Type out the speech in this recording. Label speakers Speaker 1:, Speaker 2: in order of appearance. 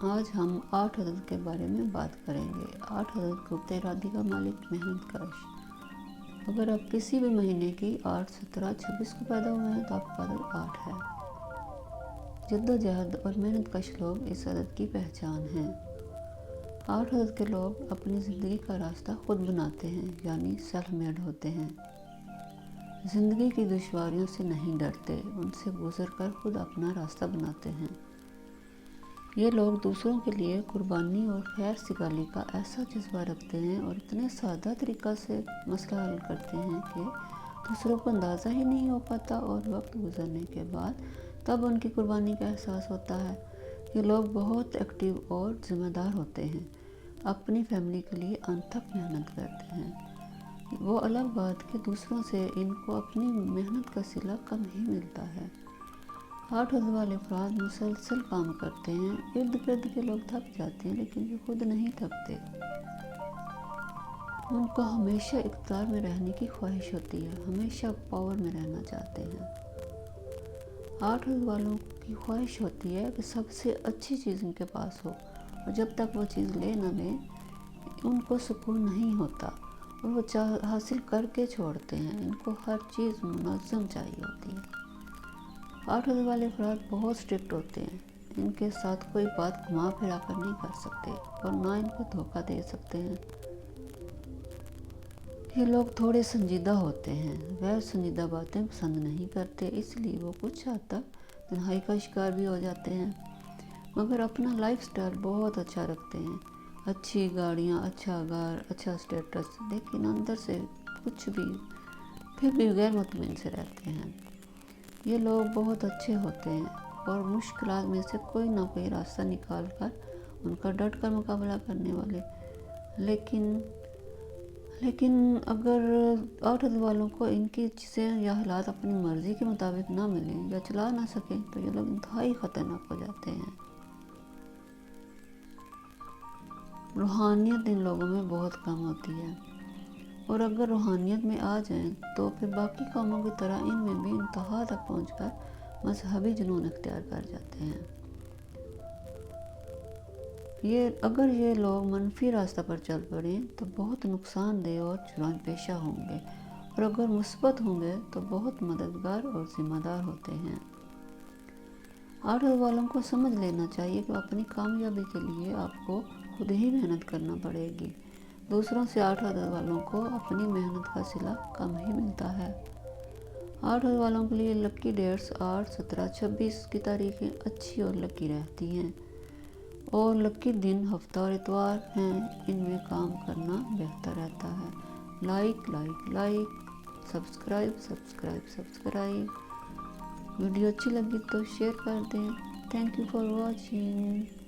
Speaker 1: آج ہم 8 عدد کے بارے میں بات کریں گے۔ 8 عدد قوت ارادی کا مالک، محنت کش۔ اگر آپ کسی بھی مہینے کی 8، 17، 26 کو پیدا ہوئے ہیں تو آپ کا عدد 8 ہے۔ جدوجہد اور محنت کش لوگ اس عدد کی پہچان ہیں۔ 8 عدد کے لوگ اپنی زندگی کا راستہ خود بناتے ہیں، یعنی سیلف میڈ ہوتے ہیں۔ زندگی کی دشواریوں سے نہیں ڈرتے، ان سے گزر کر خود اپنا راستہ بناتے ہیں۔ یہ لوگ دوسروں کے لیے قربانی اور خیر سگالی کا ایسا جذبہ رکھتے ہیں اور اتنے سادہ طریقہ سے مسئلہ حل کرتے ہیں کہ دوسروں کو اندازہ ہی نہیں ہو پاتا، اور وقت گزرنے کے بعد تب ان کی قربانی کا احساس ہوتا ہے۔ یہ لوگ بہت ایکٹیو اور ذمہ دار ہوتے ہیں، اپنی فیملی کے لیے انتھک محنت کرتے ہیں۔ وہ الگ بات کہ دوسروں سے ان کو اپنی محنت کا صلہ کم ہی ملتا ہے۔ 8 عدد والے افراد مسلسل کام کرتے ہیں، ارد گرد کے لوگ تھک جاتے ہیں لیکن یہ خود نہیں تھکتے۔ ان کو ہمیشہ اقتدار میں رہنے کی خواہش ہوتی ہے، ہمیشہ پاور میں رہنا چاہتے ہیں۔ 8 عدد والوں کی خواہش ہوتی ہے کہ سب سے اچھی چیز ان کے پاس ہو، اور جب تک وہ چیز لے نہ لیں ان کو سکون نہیں ہوتا، اور وہ حاصل کر کے چھوڑتے ہیں۔ ان کو ہر چیز منظم چاہیے ہوتی ہے۔ 8 عدد والے افراد بہت اسٹرکٹ ہوتے ہیں، ان کے ساتھ کوئی بات گھما پھرا کر نہیں کر سکتے اور نہ ان کو دھوکہ دے سکتے ہیں۔ یہ لوگ تھوڑے سنجیدہ ہوتے ہیں، غیر سنجیدہ باتیں پسند نہیں کرتے، اس لیے وہ کچھ حد تک تنہائی کا شکار بھی ہو جاتے ہیں، مگر اپنا لائف سٹائل بہت اچھا رکھتے ہیں۔ اچھی گاڑیاں، اچھا گھر، اچھا سٹیٹس، لیکن اندر سے کچھ بھی پھر بھی غیر مطمئن سے رہتے ہیں۔ یہ لوگ بہت اچھے ہوتے ہیں اور مشکلات میں سے کوئی نہ کوئی راستہ نکال کر ان کا ڈٹ کر مقابلہ کرنے والے۔ لیکن اگر 8 عدد والوں کو ان کی چیزیں یا حالات اپنی مرضی کے مطابق نہ ملیں یا چلا نہ سکیں تو یہ لوگ انتہائی خطرناک ہو جاتے ہیں۔ روحانیت ان لوگوں میں بہت کم ہوتی ہے، اور اگر روحانیت میں آ جائیں تو پھر باقی قوموں کی طرح ان میں بھی انتہا تک پہنچ کر مذہبی جنون اختیار کر جاتے ہیں۔ اگر یہ لوگ منفی راستہ پر چل پڑیں تو بہت نقصان دہ اور جرم پیشہ ہوں گے، اور اگر مثبت ہوں گے تو بہت مددگار اور ذمہ دار ہوتے ہیں۔ 8 عدد والوں کو سمجھ لینا چاہیے کہ اپنی کامیابی کے لیے آپ کو خود ہی محنت کرنا پڑے گی۔ دوسروں سے 8 عدد والوں کو اپنی محنت کا صلہ کم ہی ملتا ہے۔ 8 عدد والوں کے لیے لکی ڈیٹس 8، 17، 26 کی تاریخیں اچھی اور لکی رہتی ہیں، اور لکی دن ہفتہ اور اتوار ہیں، ان میں کام کرنا بہتر رہتا ہے۔ Like like like, subscribe subscribe subscribe. Video اچھی لگی تو شیئر کر دیں۔ Thank you for watching.